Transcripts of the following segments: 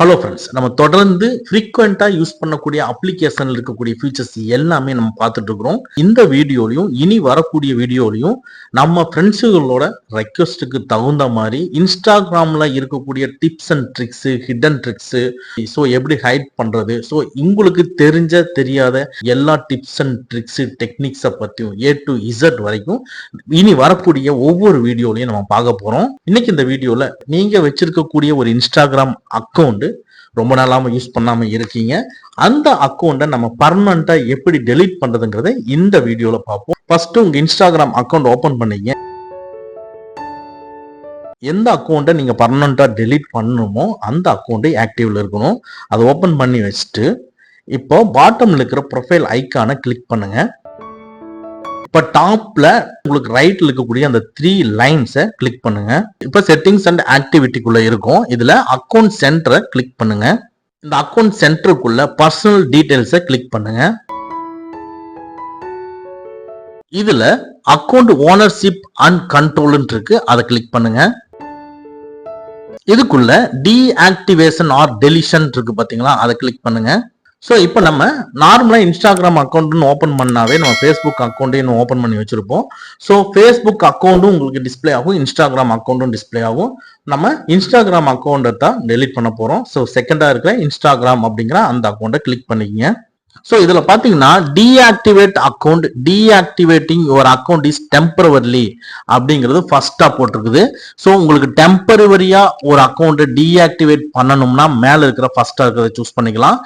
Hello friends, நம்ம தொடர்ந்து ஃப்ரீக்வெண்டா use பண்ணக்கூடிய அப்ளிகேஷன்ல இருக்கக்கூடிய ஃபீச்சர்ஸ் எல்லாமே நம்ம பார்த்துட்டு இருக்கிறோம். இந்த வீடியோலையும் இனி வரக்கூடிய வீடியோலையும் நம்ம ஃப்ரெண்ட்ஸுகளோட ரெக்வஸ்ட்டுக்கு தகுந்த மாதிரி இன்ஸ்டாகிராம்ல இருக்கக்கூடிய tips and tricks, hidden tricks, so எப்படி ஹைட் பண்றது, ஸோ உங்களுக்கு தெரிஞ்ச தெரியாத எல்லா டிப்ஸ் அண்ட் ட்ரிக்ஸ் டெக்னிக்ஸை பற்றியும் A to Z வரைக்கும் இனி வரக்கூடிய ஒவ்வொரு வீடியோலையும் நம்ம பார்க்க போறோம். இன்னைக்கு இந்த வீடியோல நீங்க வச்சிருக்கக்கூடிய ஒரு இன்ஸ்டாகிராம் அக்கௌண்ட் ரொம்ப நாளாம யூஸ் பண்ணாம இருக்கீங்க, அந்த அக்கௌண்ட்டை நம்ம பர்மனண்டா எப்படி டெலீட் பண்றதுங்கிறத இந்த வீடியோல பார்ப்போம். ஃபர்ஸ்ட் உங்க இன்ஸ்டாகிராம் அக்கௌண்ட் ஓபன் பண்ணீங்க. எந்த அக்கௌண்ட்டை நீங்க பர்மனண்டா டெலீட் பண்ணணுமோ அந்த அக்கௌண்ட் ஆக்டிவ்ல இருக்கணும். அதை ஓபன் பண்ணி வச்சுட்டு இப்போ பாட்டம்ல இருக்கிற ப்ரொஃபைல் ஐக்கானை கிளிக் பண்ணுங்க. இப்ப டாப்ல உங்களுக்கு ரைட்ல இருக்கக்கூடிய அந்த 3 லைன்ஸை கிளிக் பண்ணுங்க. இப்ப செட்டிங்ஸ் அண்ட் ஆக்டிவிட்டிக்குள்ள இருக்கும். இதுல அக்கௌண்ட் சென்டரை கிளிக் பண்ணுங்க. இந்த அக்கௌண்ட் சென்டருக்குள்ள பர்சனல் டீடைல்ஸை கிளிக் பண்ணுங்க. இதுல அக்கௌண்ட் ஓனர்ஷிப் அண்ட் கண்ட்ரோல் இருக்கு, அதை கிளிக் பண்ணுங்க. இதுக்குள்ள டீஆக்டிவேஷன் ஆர் டெலிஷன் இருக்கு பாத்தீங்களா, அதை கிளிக் பண்ணுங்க. ஸோ இப்போ நம்ம நார்மலாக இன்ஸ்டாகிராம் அக்கௌண்ட்னு ஓப்பன் பண்ணாவே நம்ம ஃபேஸ்புக் அக்கௌண்ட்டையும் ஓப்பன் பண்ணி வச்சிருப்போம். ஸோ ஃபேஸ்புக் அக்கௌண்ட்டும் உங்களுக்கு டிஸ்பிளே ஆகும், இன்ஸ்டாகிராம் அக்கௌண்ட்டும் டிஸ்பிளே ஆகும். நம்ம இன்ஸ்டாகிராம் அக்கௌண்ட்டை தான் டெலிட் பண்ண போகிறோம். ஸோ செகண்டாக இருக்கிற இன்ஸ்டாகிராம் அப்படிங்கிற அந்த அக்கௌண்ட்டை கிளிக் பண்ணிக்கங்க. ஸோ இதுல பாத்தீங்கன்னா deactivate account, deactivating your account is temporarily அப்படிங்கிறது ஃபர்ஸ்டா போட்டிருக்குது. ஸோ உங்களுக்கு டெம்பரவரியா ஒரு அக்கௌண்ட் டீஆக்டிவேட் பண்ணணும்னா மேல இருக்கிற ஃபர்ஸ்டா இருக்கிறத சூஸ் பண்ணிக்கலாம்.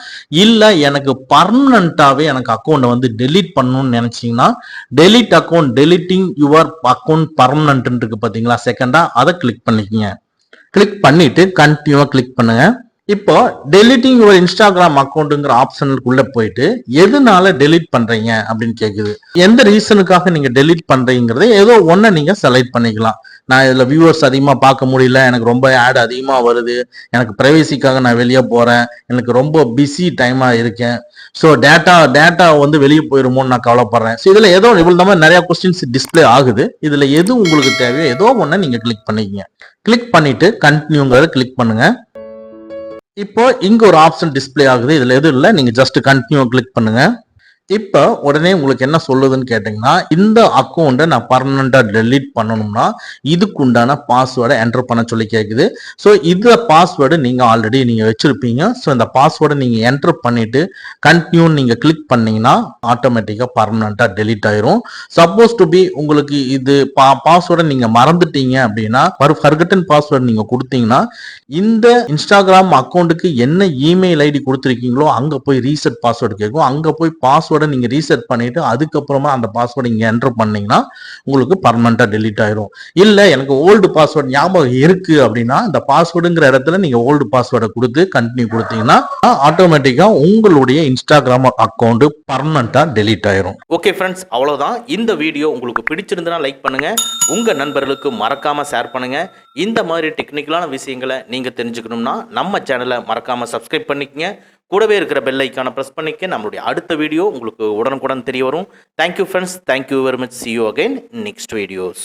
இல்ல எனக்கு பர்மனண்டாவே எனக்கு அக்கௌண்ட்டை வந்து டெலீட் பண்ணணும்னு நினைச்சீங்கன்னா delete account, deleting your account permanent இருக்கு பாத்தீங்களா, செகண்டா அதை கிளிக் பண்ணிக்கங்க. கிளிக் பண்ணிட்டு கண்டினியூவா கிளிக் பண்ணுங்க. இப்போ டெலிட்டிங் யுவர் இன்ஸ்டாகிராம் அக்கௌண்ட்ங்கிற ஆப்ஷனுக்குள்ள போயிட்டு எதனால டெலிட் பண்றீங்க அப்படின்னு கேக்குது. எந்த ரீசனுக்காக நீங்க டெலிட் பண்றீங்கிறத ஏதோ ஒன்ன நீங்க செலக்ட் பண்ணிக்கலாம். நான் இதுல வியூவர்ஸ் அதிகமா பார்க்க முடியல, எனக்கு ரொம்ப ஆட் அதிகமா வருது, எனக்கு பிரைவசிக்காக நான் வெளியே போறேன், எனக்கு ரொம்ப பிஸி டைமா இருக்கேன், ஸோ டேட்டா வந்து வெளியே போயிருமோன்னு நான் கவலைப்படுறேன். ஸோ இதுல ஏதோ இவ்வளவு மாதிரி நிறைய கொஸ்டின்ஸ் டிஸ்பிளே ஆகுது. இதுல எது உங்களுக்கு தேவையோ ஏதோ ஒன்ன நீங்க கிளிக் பண்ணிக்கங்க. கிளிக் பண்ணிட்டு கண்டினியூங்கிறத கிளிக் பண்ணுங்க. இப்போ இங்க ஒரு ஆப்ஷன் டிஸ்பிளே ஆகுது, இதுல எதுவும் இல்லை, நீங்க ஜஸ்ட் கண்டினியூ கிளிக் பண்ணுங்க. இப்போ உடனே உங்களுக்கு என்ன சொல்லுதுன்னு கேட்டீங்கன்னா, இந்த அக்கௌண்ட்டை நான் பர்மனண்டா டெலீட் பண்ணணும்னா இதுக்கு உண்டான பாஸ்வேர்டை என்டர் பண்ண சொல்லி கேட்குது. ஸோ இந்த பாஸ்வேர்டு நீங்க ஆல்ரெடி நீங்க வச்சிருப்பீங்க. ஸோ இந்த பாஸ்வேர்டை நீங்க என்டர் பண்ணிட்டு கண்டினியூ நீங்க கிளிக் பண்ணீங்கன்னா ஆட்டோமேட்டிக்கா பர்மனண்டா டெலீட் ஆயிரும். சப்போஸ் டு பி உங்களுக்கு இது பாஸ்வேர்டை நீங்க மறந்துட்டீங்க அப்படின்னா ஃபர்கட்டன் பாஸ்வேர்டு நீங்க கொடுத்தீங்கன்னா இந்த இன்ஸ்டாகிராம் அக்கௌண்ட்டுக்கு என்ன இமெயில் ஐடி கொடுத்துருக்கீங்களோ அங்க போய் ரீசெட் பாஸ்வேர்டு கேட்கும். அங்க போய் பாஸ்வேர்டை நீங்க ரீசெட் பண்ணிட்டு அதுக்கப்புறமா அந்த பாஸ்வேர்டு இங்க என்டர் பண்ணீங்கன்னா உங்களுக்கு பர்மனண்டா டெலீட் ஆயிரும். இல்ல எனக்கு ஓல்டு பாஸ்வேர்டு ஞாபகம் இருக்கு அப்படின்னா இந்த பாஸ்வேர்டுங்கிற இடத்துல நீங்க ஓல்டு பாஸ்வேர்டை கொடுத்து கண்டினியூ கொடுத்தீங்கன்னா ஆட்டோமேட்டிக்கா உங்களுடைய இன்ஸ்டாகிராம் அக்கௌண்ட் பர்மனண்டா டெலீட் ஆயிரும். ஓகே ஃப்ரெண்ட்ஸ், அவ்வளவுதான். இந்த வீடியோ உங்களுக்கு பிடிச்சிருந்தா லைக் பண்ணுங்க, உங்க நண்பர்களுக்கு மறக்காம ஷேர் பண்ணுங்க. இந்த மாதிரி டெக்னிக்கலான விஷயங்களை நீங்க தெரிஞ்சுக்கணும்னா நம்ம சேனலை மறக்காம சப்ஸ்கிரைப் பண்ணிக்கங்க. கூடவே இருக்கிற பெல் ஐக்கானை ப்ரெஸ் பண்ணிக்க. நம்மளுடைய அடுத்த வீடியோ உங்களுக்கு உடனுக்குடன் தெரிய வரும். Thank you friends, thank you very much. See you again next videos.